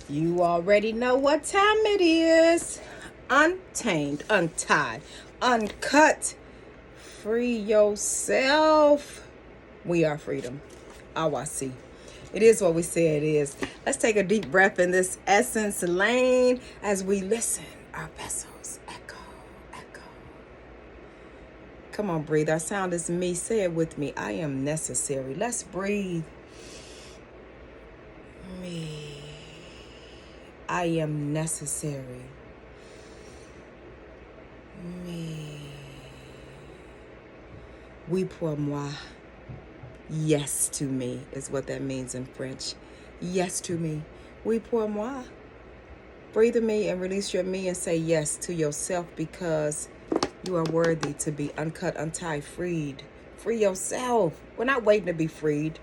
You already know what time it is. Untamed, untied, uncut. Free yourself. We are freedom. Awasi. It is what we say it is. Let's take a deep breath in this essence lane as we listen. Our vessels echo, echo. Come on, breathe. Our sound is me. Say it with me. I am necessary. Let's breathe. Me. I am necessary. Me. Oui pour moi. Yes to me is what that means in French. Yes to me. Oui pour moi. Breathe in me and release your me and say yes to yourself because you are worthy to be uncut, untied, freed. Free yourself. We're not waiting to be freed.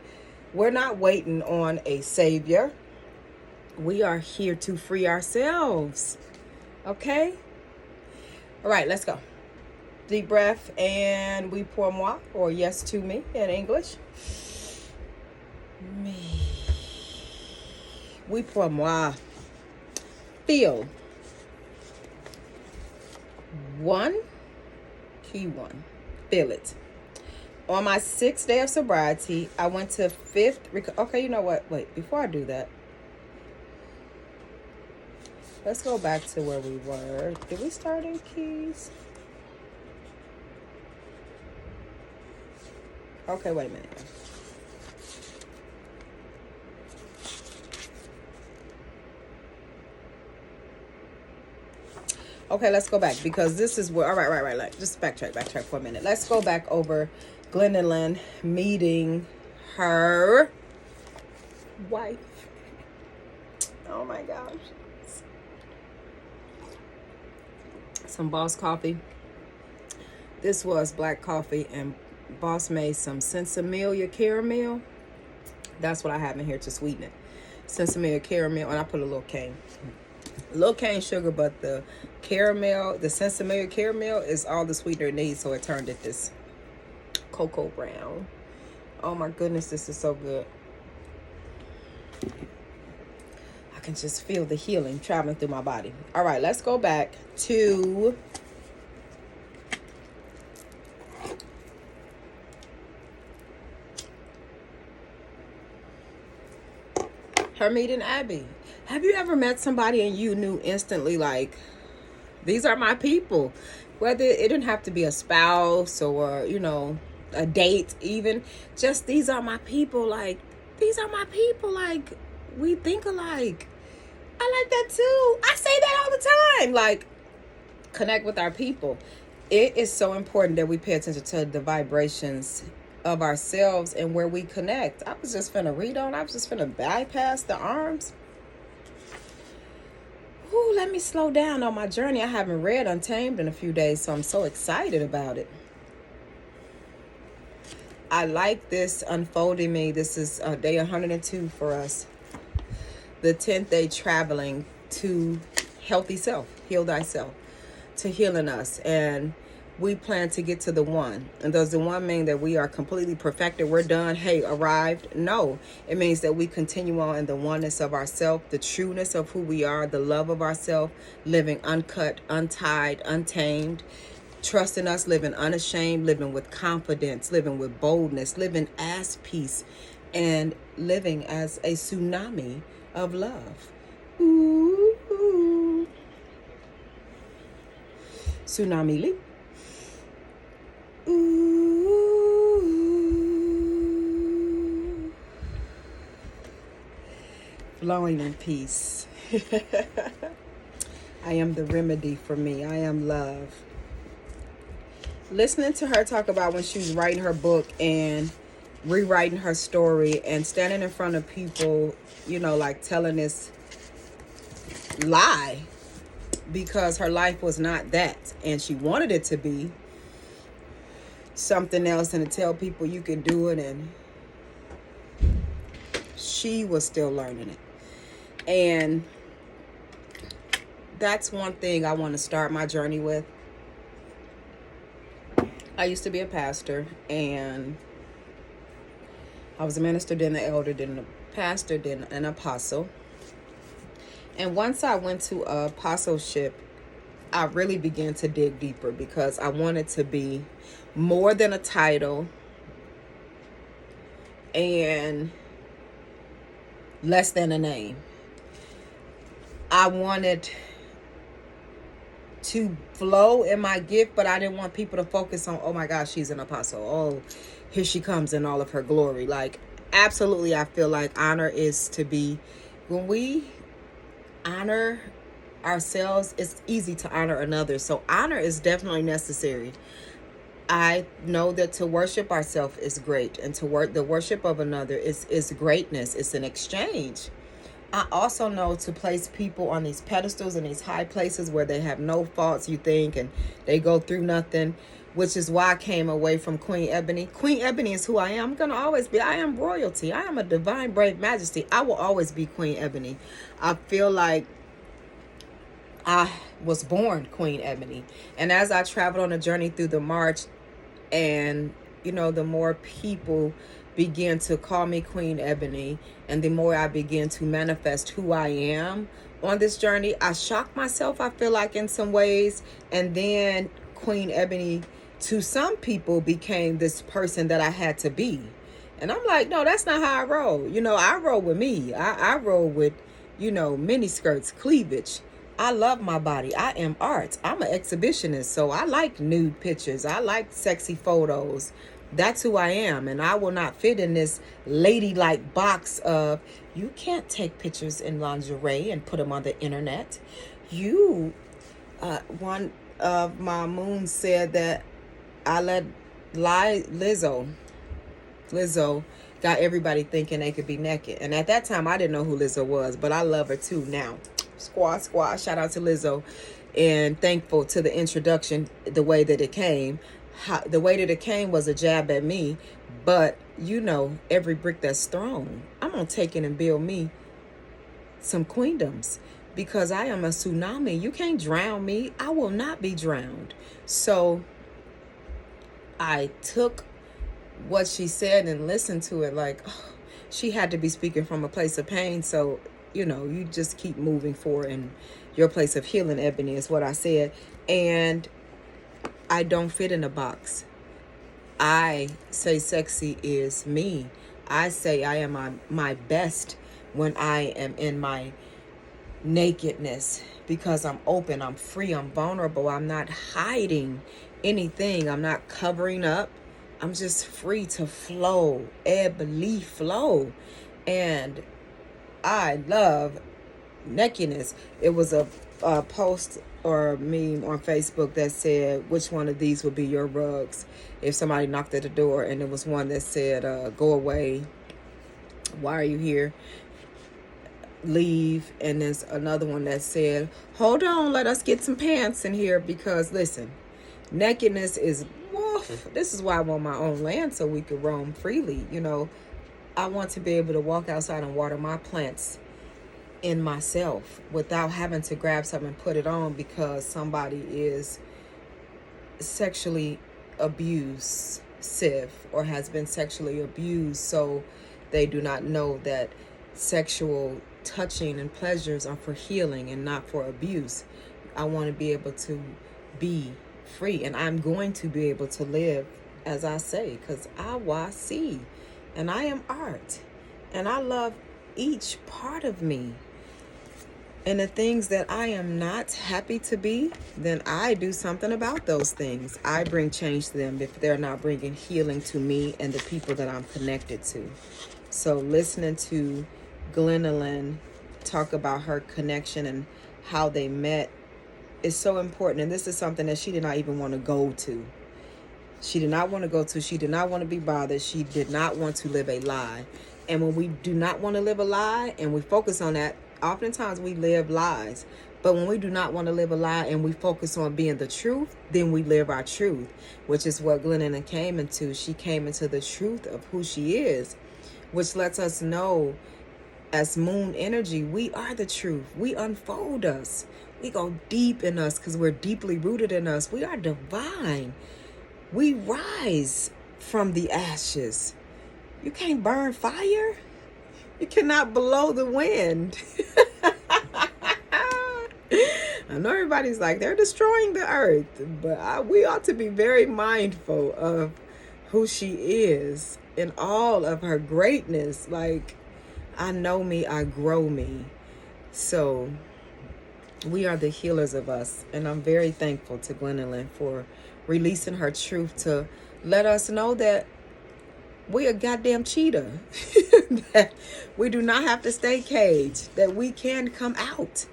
We're not waiting on a savior. We are here to free ourselves. Okay? All right, let's go. Deep breath and oui pour moi, or yes to me in English. Me. Oui pour moi. Feel. Key one. Feel it. On my 6th day of sobriety, I went to 5th. Okay, you know what? Wait, before I do that, let's go back to where we were. Did we start in keys? Okay, wait a minute. Okay, let's go back because this is where, all right. Just backtrack for a minute. Let's go back over Gwendolyn meeting her wife. Oh my gosh. Some Boss coffee. This was black coffee and Boss made some Sensimelia caramel. That's what I have in here to sweeten it. Sensimelia caramel, and I put a little cane sugar, but the caramel, the Sensimelia caramel is all the sweetener it needs, so it turned it this cocoa brown. Oh my goodness, this is so good. I can just feel the healing traveling through my body. All right, let's go back to her meeting Abby. Have you ever met somebody and you knew instantly, like, these are my people? Whether it didn't have to be a spouse or, you know, a date even. Just, these are my people. Like, these are my people. Like, we think alike. I like that too. I say that all the time. Like, connect with our people. It is so important that we pay attention to the vibrations of ourselves and where we connect. I was just finna bypass the arms. Ooh, let me slow down on my journey. I haven't read Untamed in a few days, so I'm so excited about it. I like this unfolding me. This is day 102 for us. The 10th day traveling to healthy self, heal thyself, to healing us. And we plan to get to the one. And does the one mean that we are completely perfected? We're done. Hey, arrived? No. It means that we continue on in the oneness of ourself, the trueness of who we are, the love of ourself, living uncut, untied, untamed, trusting us, living unashamed, living with confidence, living with boldness, living as peace, and living as a tsunami of love. Ooh, ooh. Tsunami leap. Ooh. Flowing in peace. I am the remedy for me. I am love. Listening to her talk about when she was writing her book and rewriting her story and standing in front of people, you know, like telling this lie because her life was not that and she wanted it to be something else, and to tell people you can do it, and she was still learning it. And that's one thing I want to start my journey with. I used to be a pastor, and I was a minister, then an elder, then a pastor, then an apostle. And once I went to apostleship, I really began to dig deeper because I wanted to be more than a title and less than a name. I wanted to flow in my gift, but I didn't want people to focus on, oh my gosh, she's an apostle. Oh, here she comes in all of her glory. Like, absolutely, I feel like honor is to be, when we honor ourselves, it's easy to honor another. So honor is definitely necessary. I know that to worship ourselves is great, and to the worship of another is greatness. It's an exchange. I also know to place people on these pedestals and these high places where they have no faults, you think, and they go through nothing, which is why I came away from Queen Ebony. Queen Ebony is who I am. I'm going to always be. I am royalty. I am a divine, brave majesty. I will always be Queen Ebony. I feel like I was born Queen Ebony. And as I traveled on a journey through the March, and, you know, the more people began to call me Queen Ebony, and the more I began to manifest who I am on this journey, I shocked myself, I feel like, in some ways. And then Queen Ebony, to some people, became this person that I had to be. And I'm like, no, that's not how I roll. You know, I roll with me. I roll with, you know, mini skirts, cleavage. I love my body. I am art. I'm an exhibitionist, so I like nude pictures. I like sexy photos. That's who I am, and I will not fit in this ladylike box of, you can't take pictures in lingerie and put them on the internet. One of my moons said that I let Lizzo got everybody thinking they could be naked. And at that time, I didn't know who Lizzo was, but I love her too now. Squad. Shout out to Lizzo, and thankful to the introduction, the way that it came. The way that it came was a jab at me, but you know, every brick that's thrown, I'm gonna take it and build me some queendoms, because I am a tsunami. You can't drown me. I will not be drowned. So I took what she said and listened to it like, oh, she had to be speaking from a place of pain. So, you know, you just keep moving forward in your place of healing, Ebony, is what I said. And I don't fit in a box. I say sexy is me. I say I am my best when I am in my nakedness, because I'm open, I'm free, I'm vulnerable. I'm not hiding anything. I'm not covering up. I'm just free to flow, ebb, leaf, flow. And I love nakedness. It was a post or a meme on Facebook that said, which one of these would be your rugs if somebody knocked at the door? And it was one that said, go away, why are you here, leave. And there's another one that said, hold on, let us get some pants in here, because listen, nakedness is woof. This is why I want my own land, so we could roam freely. You know, I want to be able to walk outside and water my plants in myself without having to grab something and put it on because somebody is sexually abusive or has been sexually abused, so they do not know that sexual touching and pleasures are for healing and not for abuse. I want to be able to be free, and I'm going to be able to live as I say, because I see, and I am art, and I love each part of me. And the things that I am not happy to be, then I do something about those things. I bring change to them if they're not bringing healing to me and the people that I'm connected to. So listening to Gwendolyn talk about her connection and how they met is so important. And this is something that she did not even want to go to. She did not want to go to. She did not want to be bothered. She did not want to live a lie. And when we do not want to live a lie and we focus on that, oftentimes we live lies. But when we do not want to live a lie and we focus on being the truth, then we live our truth, which is what Glennon came into. She came into the truth of who she is, which lets us know as moon energy, we are the truth. We unfold us. We go deep in us because we're deeply rooted in us. We are divine. We rise from the ashes. You can't burn fire. You cannot blow the wind. I know everybody's like, they're destroying the earth, but we ought to be very mindful of who she is in all of her greatness. Like, I know me, I grow me. So we are the healers of us. And I'm very thankful to Gwendolyn for releasing her truth to let us know that we a goddamn cheetah. That we do not have to stay caged. That we can come out.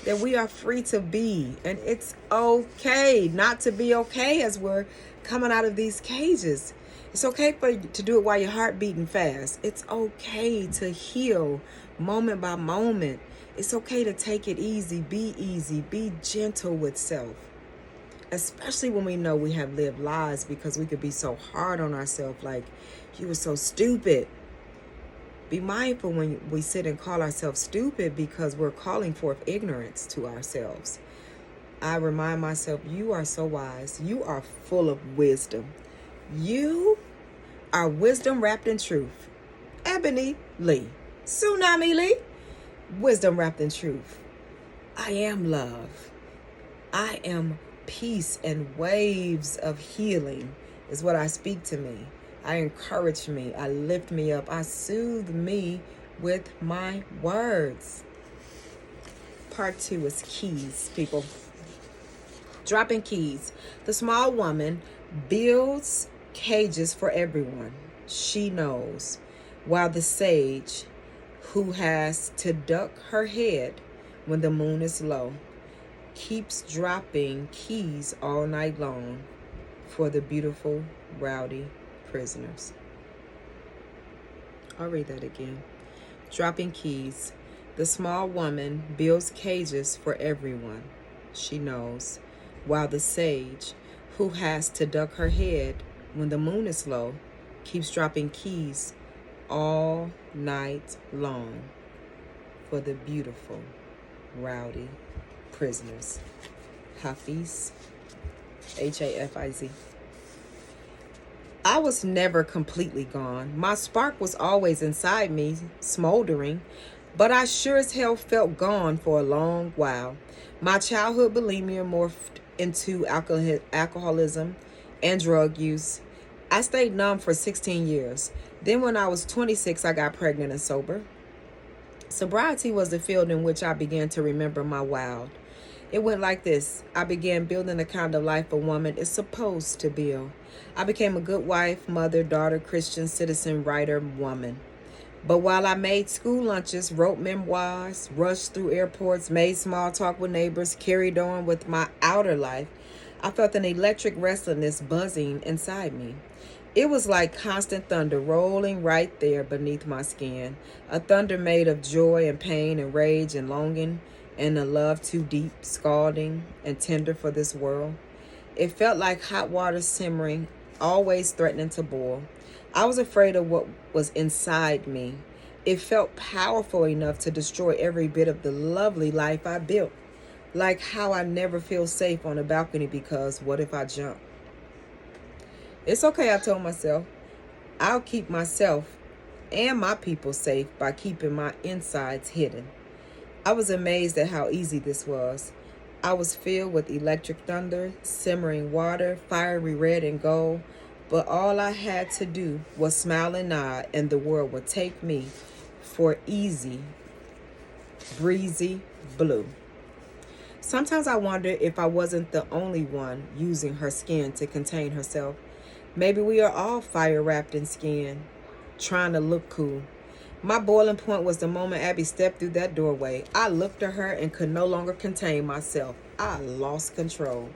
That we are free to be. And it's okay not to be okay as we're coming out of these cages. It's okay to do it while your heart beating fast. It's okay to heal moment by moment. It's okay to take it easy, be gentle with self. Especially when we know we have lived lies, because we could be so hard on ourselves, like, you were so stupid. Be mindful when we sit and call ourselves stupid, because we're calling forth ignorance to ourselves. I remind myself, you are so wise. You are full of wisdom. You are wisdom wrapped in truth. Ebony Lee. Tsunami Lee. Wisdom wrapped in truth. I am love. I am peace, and waves of healing is what I speak to me. I encourage me. I lift me up. I soothe me with my words. Part 2 is keys, people. Dropping keys. The small woman builds cages for everyone she knows, while the sage, who has to duck her head when the moon is low, keeps dropping keys all night long for the beautiful, rowdy prisoners. I'll read that again. Dropping keys. The small woman builds cages for everyone she knows, while the sage, who has to duck her head when the moon is low, keeps dropping keys all night long for the beautiful, rowdy prisoners. Hafiz, Hafiz. I was never completely gone. My spark was always inside me, smoldering, but I sure as hell felt gone for a long while. My childhood bulimia morphed into alcoholism and drug use. I stayed numb for 16 years. Then when I was 26, I got pregnant and sober. Sobriety was the field in which I began to remember my wild. It went like this. I began building the kind of life a woman is supposed to build. I became a good wife, mother, daughter, Christian, citizen, writer, woman. But while I made school lunches, wrote memoirs, rushed through airports, made small talk with neighbors, carried on with my outer life, I felt an electric restlessness buzzing inside me. It was like constant thunder rolling right there beneath my skin, a thunder made of joy and pain and rage and longing, and a love too deep, scalding, and tender for this world. It felt like hot water simmering, always threatening to boil. I was afraid of what was inside me. It felt powerful enough to destroy every bit of the lovely life I built. Like how I never feel safe on a balcony because what if I jump? It's okay, I told myself. I'll keep myself and my people safe by keeping my insides hidden. I was amazed at how easy this was. I was filled with electric thunder, simmering water, fiery red and gold, but all I had to do was smile and nod, and the world would take me for easy, breezy blue. Sometimes I wonder if I wasn't the only one using her skin to contain herself. Maybe we are all fire wrapped in skin, trying to look cool. My boiling point was the moment Abby stepped through that doorway. I looked at her and could no longer contain myself. I lost control.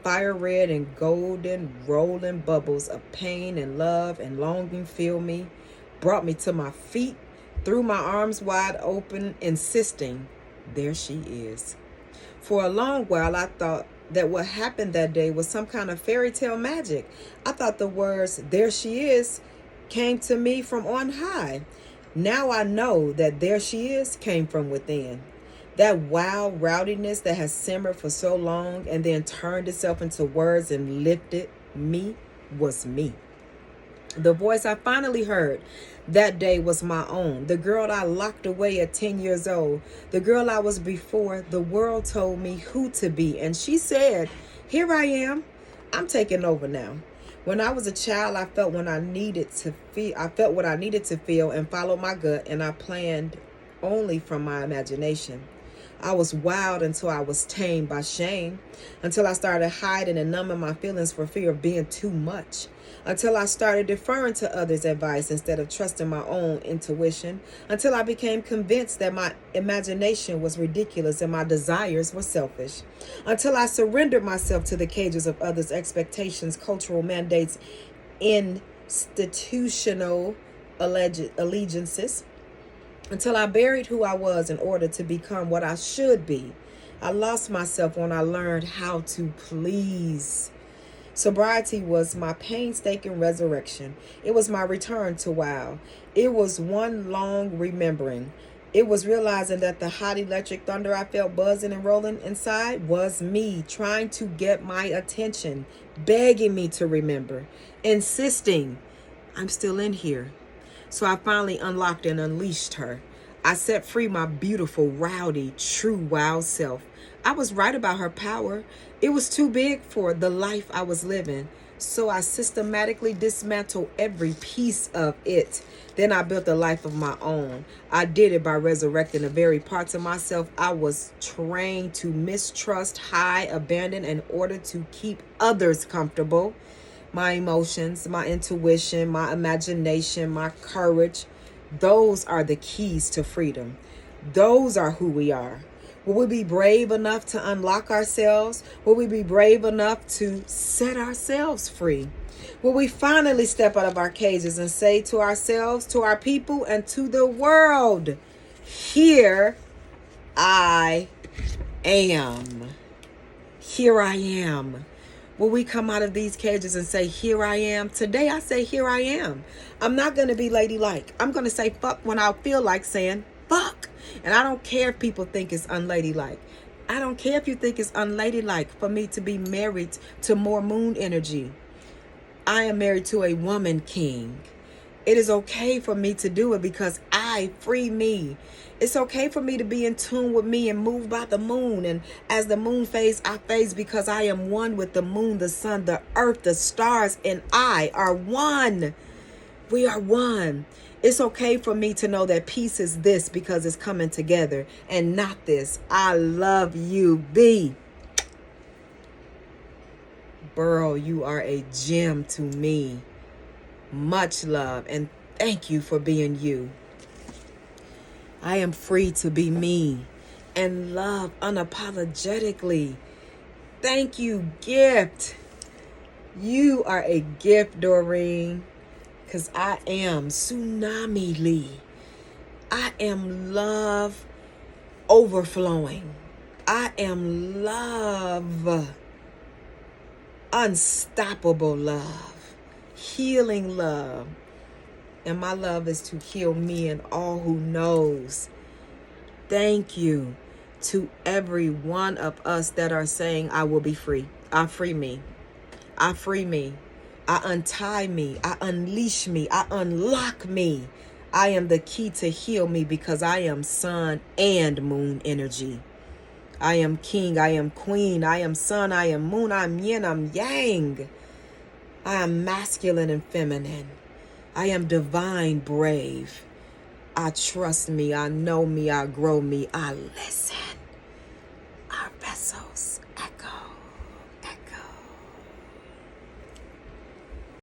Fire red and golden rolling bubbles of pain and love and longing filled me, brought me to my feet, threw my arms wide open, insisting, there she is. For a long while, I thought that what happened that day was some kind of fairy tale magic. I thought the words, there she is, came to me from on high. Now I know that there she is came from within. That wild rowdiness that has simmered for so long and then turned itself into words and lifted me was me. The voice I finally heard that day was my own. The girl I locked away at 10 years old. The girl I was before the world told me who to be. And she said, here I am. I'm taking over now. When I was a child, I felt what I needed to feel and followed my gut, and I planned only from my imagination. I was wild until I was tamed by shame, until I started hiding and numbing my feelings for fear of being too much, until I started deferring to others' advice instead of trusting my own intuition, until I became convinced that my imagination was ridiculous and my desires were selfish, until I surrendered myself to the cages of others' expectations, cultural mandates, institutional allegiances, until I buried who I was in order to become what I should be. I lost myself when I learned how to please. Sobriety was my painstaking resurrection. It was my return to wow. It was one long remembering. It was realizing that the hot electric thunder I felt buzzing and rolling inside was me trying to get my attention, begging me to remember, insisting I'm still in here. So I finally unlocked and unleashed her. I set free my beautiful, rowdy, true, wild self. I was right about her power. It was too big for the life I was living. So I systematically dismantled every piece of it. Then I built a life of my own. I did it by resurrecting the very parts of myself I was trained to mistrust, hide, abandon in order to keep others comfortable. My emotions, my intuition, my imagination, my courage. Those are the keys to freedom. Those are who we are. Will we be brave enough to unlock ourselves? Will we be brave enough to set ourselves free? Will we finally step out of our cages and say to ourselves, to our people, and to the world, here I am. Here I am. Will we come out of these cages and say, here I am? Today I say, here I am. I'm not going to be ladylike. I'm going to say fuck when I feel like saying fuck. And I don't care if people think it's unladylike. I don't care if you think it's unladylike for me to be married to more moon energy. I am married to a woman king. It is okay for me to do it because I free me. It's okay for me to be in tune with me and move by the moon. And as the moon fades, I phase because I am one with the moon, the sun, the earth, the stars, and I are one. We are one. It's okay for me to know that peace is this because it's coming together and not this. I love you, B. Burl, you are a gem to me. Much love and thank you for being you. I am free to be me and love unapologetically. Thank you, gift. You are a gift, Doreen, because I am Tsunami Lee. I am love overflowing. I am love. Unstoppable love. Healing love. And my love is to heal me and all who knows. Thank you to every one of us that are saying, I will be free. I free me. I free me. I untie me. I unleash me. I unlock me. I am the key to heal me because I am sun and moon energy. I am king. I am queen. I am sun. I am moon. I'm yin. I'm yang. I am masculine and feminine. I am divine, brave. I trust me. I know me. I grow me. I listen. Our vessels echo.